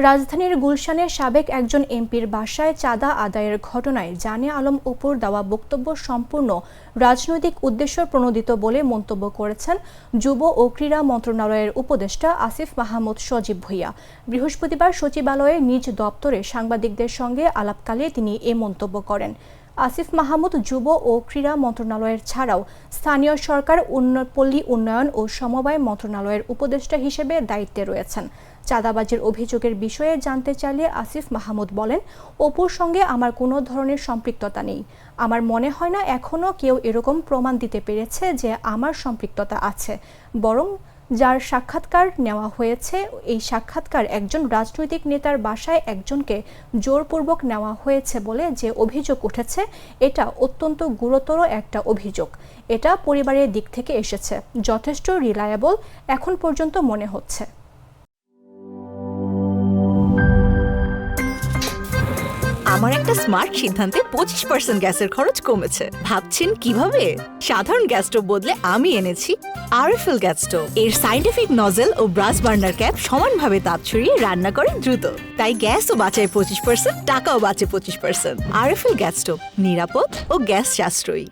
রাজধানীর গুলশানের সাবেক একজন এমপির বাসায় চাঁদা আদায়ের ঘটনায় জানে আলম অপুর দেওয়া বক্তব্য সম্পূর্ণ রাজনৈতিক উদ্দেশ্য প্রণোদিত বলে মন্তব্য করেছেন যুব ও ক্রীড়া মন্ত্রণালয়ের উপদেষ্টা আসিফ মাহমুদ সজীব ভূঁইয়া। বৃহস্পতিবার সচিবালয়ে নিজ দপ্তরে সাংবাদিকদের সঙ্গে আলাপকালে তিনি এ মন্তব্য করেন। আসিফ মাহমুদ যুব ও ক্রীড়া মন্ত্রণালয়ের ছাড়াও স্থানীয় সরকার, পল্লী উন্নয়ন ও সমবায় মন্ত্রণালয়ের উপদেষ্টা হিসেবে দায়িত্বে রয়েছেন। চাঁদাবাজির অভিযোগের বিষয়ে জানতে চাইলে আসিফ মাহমুদ বলেন, অপুর সঙ্গে আমার কোনো ধরনের সম্পৃক্ততা নেই। আমার মনে হয় না এখনও কেউ এরকম প্রমাণ দিতে পেরেছে যে আমার সম্পৃক্ততা আছে। বরং যার সাক্ষাৎকার নেওয়া হয়েছে, এই সাক্ষাৎকার একজন রাজনৈতিক নেতার বাসায় একজনকে জোরপূর্বক নেওয়া হয়েছে বলে যে অভিযোগ উঠেছে, এটা অত্যন্ত গুরুতর একটা অভিযোগ। এটা পরিবারের দিক থেকে এসেছে, যথেষ্ট রিলায়েবল এখন পর্যন্ত মনে হচ্ছে। আমার একটা স্মার্ট সিদ্ধান্তে 25% গ্যাসের খরচ কমেছে। ভাবছেন কিভাবে? সাধারণ গ্যাস স্টোভ বদলে আমি এনেছি আরএফএল গ্যাস স্টোভ। এর সাইন্টিফিক নজল ও ব্রাস বার্নার ক্যাপ সমানভাবে তাপ ছড়িয়ে রান্না করে দ্রুত। তাই গ্যাসও বাঁচায় 25%, টাকাও বাঁচে 25%। আরএফএল গ্যাস স্টোভ নিরাপদ ও গ্যাস সাশ্রয়ী।